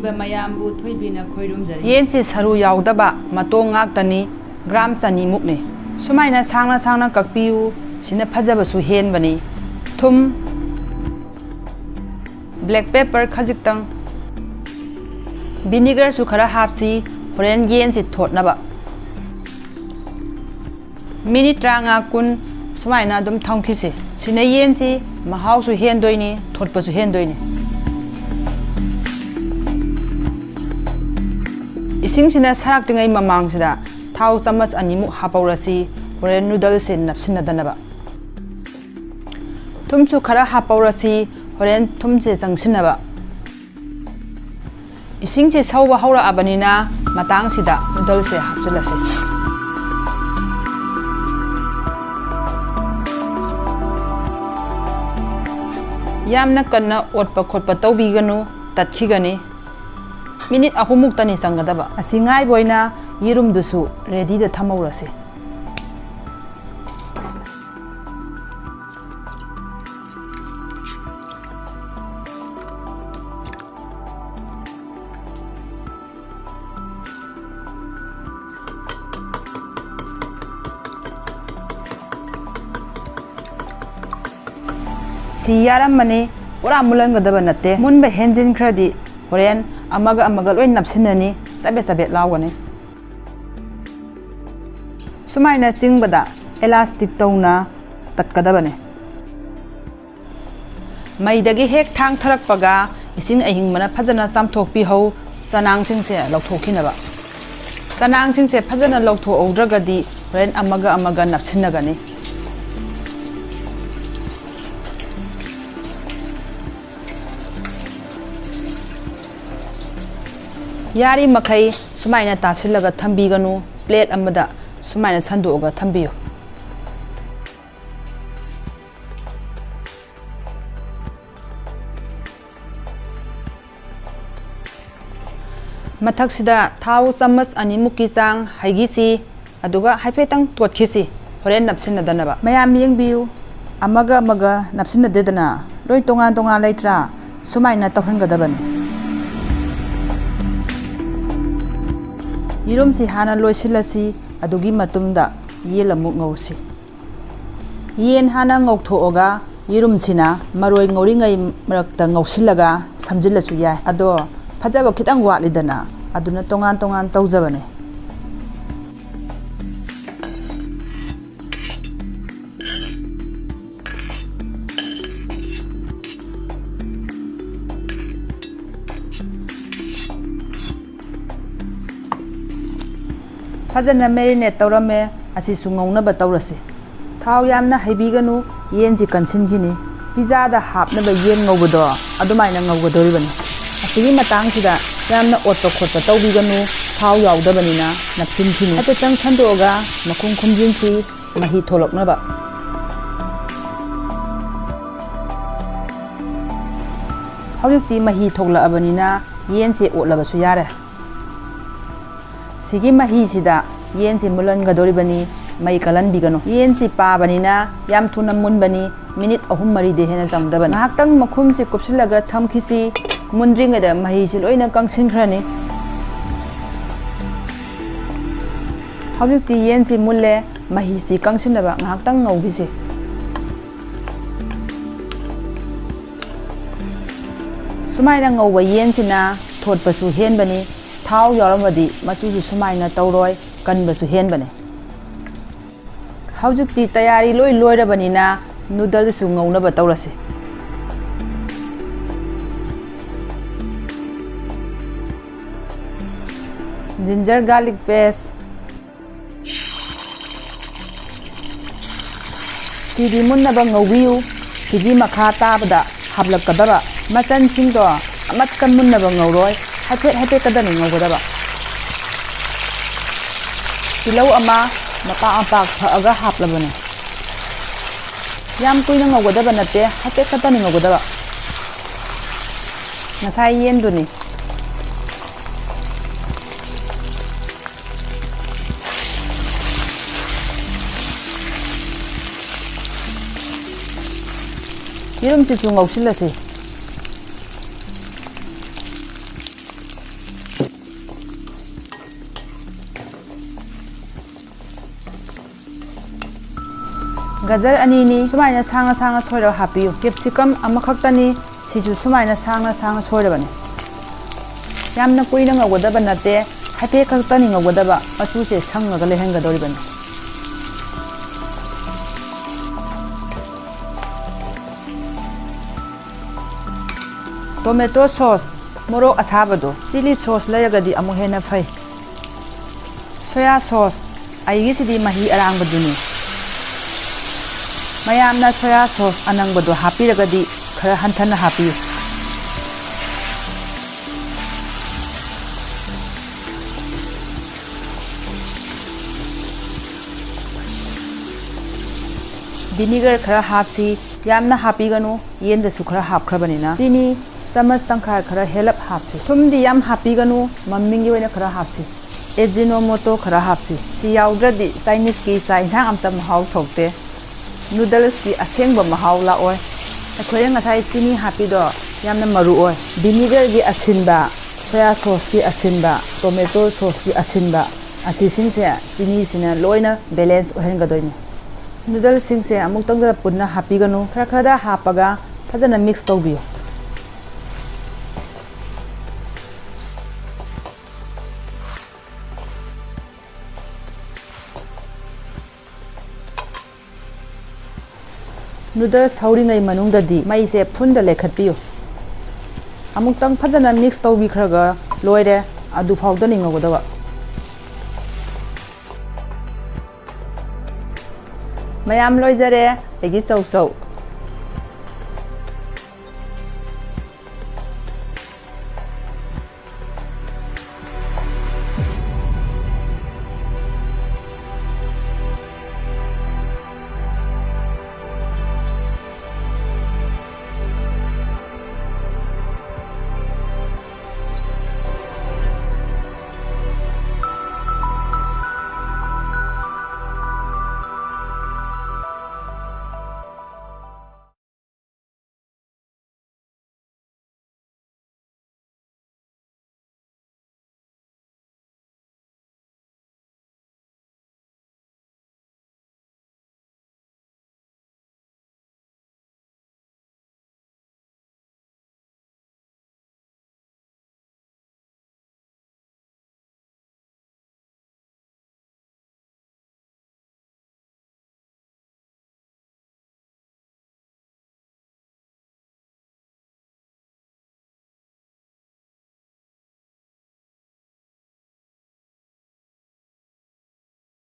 ꯌꯦꯡꯕꯤꯕ ꯃꯌꯥꯝꯕꯨ ꯊꯣꯏꯕꯤꯅ ꯈꯣꯏꯔꯨꯝꯖꯔꯤ ꯌꯦꯟꯁꯤ ꯁꯔꯨ ꯌꯥꯎꯗꯕ ꯃꯇꯣꯡ ꯉꯥꯛꯇꯅꯤ ꯒ꯭ꯔꯥꯝ 200ꯃꯨꯛꯅꯤ ꯁꯨꯃꯥꯏꯅ ꯁꯥꯡꯅ ꯁꯥꯡꯅ ꯀꯛꯄꯤꯌꯨ ꯁꯤꯅ ꯐꯖꯕꯁꯨ ꯍꯦꯟꯕꯅꯤ ꯊꯨꯝ ब्लैक पेपर खजिक्तंग विनेगर सु खरा हापसी होरेन येन से थोटनबा मिनिट 30 कुन सुमाइना दुम थौंखिसे सिने येन से महाव सु हेंदोइनी थोटपसु हेंदोइनी इसिंग सिना साराक्तिङै ममांगसिदा थाव चमच अनिमु हापौरसी होरेन नूडल से नपसिनदनबा थुम सु खरा हापौरसी होरेन थुम से चंगसिनबा इसिंग से सौबा हौरा अबनिना मतांग सिदा नूडल से हापचलसे यामना कन्ना ओटपा खोटपा तौबिगनु तत्खिगनी मिनिट 3 मुक्तनी चंगदबा असिंगाय बोइना यिरुम दुसु रेडी द थमौरसे सी यारम मने पूरा मुलन गदबा नते मुनबे हेंजिन खरदी होरेन अमगा अमगा लोय नपसिननी सबे सबे लावगने सुमाइना सिंगबदा इलास्टिक तौना तत्कदबने मैदगी हेक थांग थरकपगा इसिंग अहिंगमना फजना सामथोकपि हौ सनांग सिंगसे लौथोखिनबा सनांग सिंगसे फजना लौथो औद्रगदी होरेन अमगा अमगा नपसिनगने यारी मखई सुमाइना तासिलगा थंबीगनु प्लेट अमदा सुमाइना संदोगा थंबियो मथक्सिदा थाव चमच अनिमुकी चांग हाइगिसी अदुगा हाइफेतंग तोटखिसी होरेन नपसिनदनबा मयाम येंबियु अमगा अमगा नपसिनदेदना लोय तोंगान तोंगान लेत्रा सुमाइना तौहनगदबने यिरुम से हाना लोइसिलसी अदुगी मतुमदा येल अमुक ngौसी येन हाना ngौथोगा यिरुम सिना मरोय ngौरिङै मरक्ता ngौसिलगा समजिलसु याय अदो फजबा खितंग वाटलिदना अदुना तोंगान तोंगान तौजबने फजना मेरिनेट तौरमे असि सुंगौनबा तौरसे थाव यामना हैबिगनु येनजि कन्सिनगिनी पिज्जा दा हापनबा येन ngौबदो अदुमाइना ngौगदोरिबनी असिगी मतांगसिदा यामना ओटपा खोटपा तौबिगनु थाव यावदबनिना नपसिनखिनी हतेतंग छंदोगा मखुम खुमजिनसि मही थोलकनबा हौजि मही थोलअबनिना येनसे ओटलबसु यारे सिगी मही सिदा येन से मुलन गदोरिबनी मई कलन बिगनो येन से पाबनिना याम थुना मुनबनी मिनिट 3-4 दे हेना जमदबन हाक्तंग मखुम से कुपसिलगा थमखिसी मुनद्रिंगदा मही से लोइना कंसिनख्रनी हौजि येन से मुल्ले मही से कंसिनबा हाक्तंग ngौगिसी सुमाइना ngौबा येन सिना थोटपसु हेनबनी थाव यारमदी मचुजु सुमाइना तौरोय कनबसु हेनबने हौजुक्ति तयारी लोय लोयरबनिना नूडल सु ngौनबा तौरसे जिंजर गार्लिक पेस्ट सिगी मुन्नबा ngौबियु सिगी मखा ताबदा हाबलकदबा मचन सिंगदो अमत कन मुन्नबा ngौरोय हाइफेट हाइफेट कदनी ngौगदबा तिलौ अमा मपा अपाक फअगा हापलबने याम कुइना ngौगदबा नते हाइफेट कदनी ngौगदबा ngasai येनदुनी यिरुम तिसु ngौसिलसे ꯒꯖꯔ ꯑꯅꯤꯅꯤ ꯁꯨꯃꯥꯏꯅ ꯁꯥꯡꯅ ꯁꯥꯡꯅ ꯁꯣꯏꯔꯒ ꯍꯥꯞꯄꯤꯌꯨ ꯀꯦꯞꯁꯤꯀꯝ ꯑꯃꯈꯛꯇꯅꯤ ꯁꯤꯁꯨ ꯁꯨꯃꯥꯏꯅ ꯁꯥꯡꯅ ꯁꯥꯡꯅ ꯁꯣꯏꯔꯕꯅꯤ ꯌꯥꯝꯅ ꯀꯨꯏꯅ ꯉꯧꯒꯗꯕ ꯅꯠꯇꯦ ꯍꯥꯏꯐꯦꯠ ꯈꯛꯇꯅꯤ ꯉꯧꯒꯗꯕ ꯃꯆꯨꯁꯦ ꯁꯪꯉꯒ ꯂꯩꯍꯟꯒꯗꯧꯔꯤꯕꯅꯤ ꯇꯣꯃꯦꯇꯣ ꯁꯣꯁ ꯃꯣꯔꯣꯛ ꯑꯁꯥꯕꯗꯣ ꯆꯤꯂꯤ ꯁꯣꯁ ꯂꯩꯔꯒꯗꯤ ꯑꯃꯨꯛ ꯍꯦꯟꯅ ꯐꯩ ꯁꯣꯌꯥ ꯁꯣꯁ ꯑꯩꯒꯤꯁꯤꯗꯤ ꯃꯍꯤ ꯑꯔꯥꯡꯕꯗꯨꯅꯤ ꯃꯌꯥꯝꯅ ꯁꯣꯌꯥ ꯁꯣꯁ ꯑꯅꯪꯕꯗꯣ ꯍꯥꯞꯄꯤꯔꯒꯗꯤ ꯈꯔ ꯍꯟꯊꯅ ꯍꯥꯞꯄꯤꯌꯨ ꯚꯤꯅꯤꯒꯔ ꯈꯔ ꯍꯥꯞꯁꯤ ꯌꯥꯝꯅ ꯍꯥꯞꯄꯤꯒꯅꯨ ꯌꯦꯟꯗꯁꯨ ꯈꯔ ꯍꯥꯞꯈ꯭ꯔꯕꯅꯤꯅ ꯆꯤꯅꯤ ꯆꯃꯁ ꯇꯪꯈꯥꯏ ꯈꯔ ꯍꯦꯜꯂꯞ ꯍꯥꯞꯁꯤ ꯊꯨꯝꯗꯤ ꯌꯥꯝ ꯍꯥꯞꯄꯤꯒꯅꯨ ꯃꯃꯤꯡꯒꯤ ꯑꯣꯏꯅ ꯈꯔ ꯍꯥꯞꯁꯤ ꯑꯦꯖꯤꯅꯣꯃꯣꯇꯣ ꯈꯔ ꯍꯥꯞꯁꯤ ꯁꯤ ꯌꯥꯎꯗ꯭ꯔꯗꯤ ꯆꯥꯏꯅꯤꯁꯀꯤ ꯆꯥꯛ ꯏꯟꯁꯥꯡ ꯑꯝꯇ ꯃꯍꯥꯎ ꯊꯣꯛꯇꯦ ꯅꯨꯗꯜꯁꯀꯤ ꯑꯁꯦꯡꯕ ꯃꯍꯥꯎ ꯂꯥꯛꯑꯣꯏ ꯑꯩꯈꯣꯏꯅ ꯉꯁꯥꯏ ꯆꯤꯅꯤ ꯍꯥꯞꯄꯤꯗꯣ ꯌꯥꯝꯅ ꯃꯔꯨ ꯑꯣꯏ ꯚꯤꯅꯤꯒꯔꯒꯤ ꯑꯁꯤꯟꯕ ꯁꯣꯌꯥ ꯁꯣꯁꯀꯤ ꯑꯁꯤꯟꯕ ꯇꯣꯃꯦꯇꯣ ꯁꯣꯁꯀꯤ ꯑꯁꯤꯟꯕ ꯑꯁꯤꯁꯤꯡꯁꯦ ꯆꯤꯅꯤꯁꯤꯅ ꯂꯣꯏꯅ ꯕꯦꯂꯦꯟꯁ ꯑꯣꯏꯍꯟꯒꯗꯣꯏꯅꯤ ꯅꯨꯗꯜꯁꯤꯡꯁꯦ ꯑꯃꯨꯛꯇꯪꯗ ꯄꯨꯟꯅ ꯍꯥꯞꯄꯤꯒꯅꯨ ꯈꯔ ꯈꯔꯗ ꯍꯥꯞꯄꯒ ꯐꯖꯅ ꯃꯤꯛꯁ ꯇꯧꯕꯤꯌꯨ ꯅꯨꯗꯜꯁ ꯍꯧꯔꯤꯉꯩ ꯃꯅꯨꯡꯗꯗꯤ ꯃꯩꯁꯦ ꯐꯨꯜꯗ ꯂꯩꯈꯠꯄꯤꯌꯨ ꯑꯃꯨꯛꯇꯪ ꯐꯖꯅ ꯃꯤꯛꯁ ꯇꯧꯕꯤꯈ꯭ꯔꯒ ꯂꯣꯏꯔꯦ ꯑꯗꯨꯐꯥꯎꯗꯅꯤ ꯉꯧꯒꯗꯕ ꯃꯌꯥꯝ ꯂꯣꯏꯖꯔꯦ ꯑꯩꯒꯤ ꯆꯧ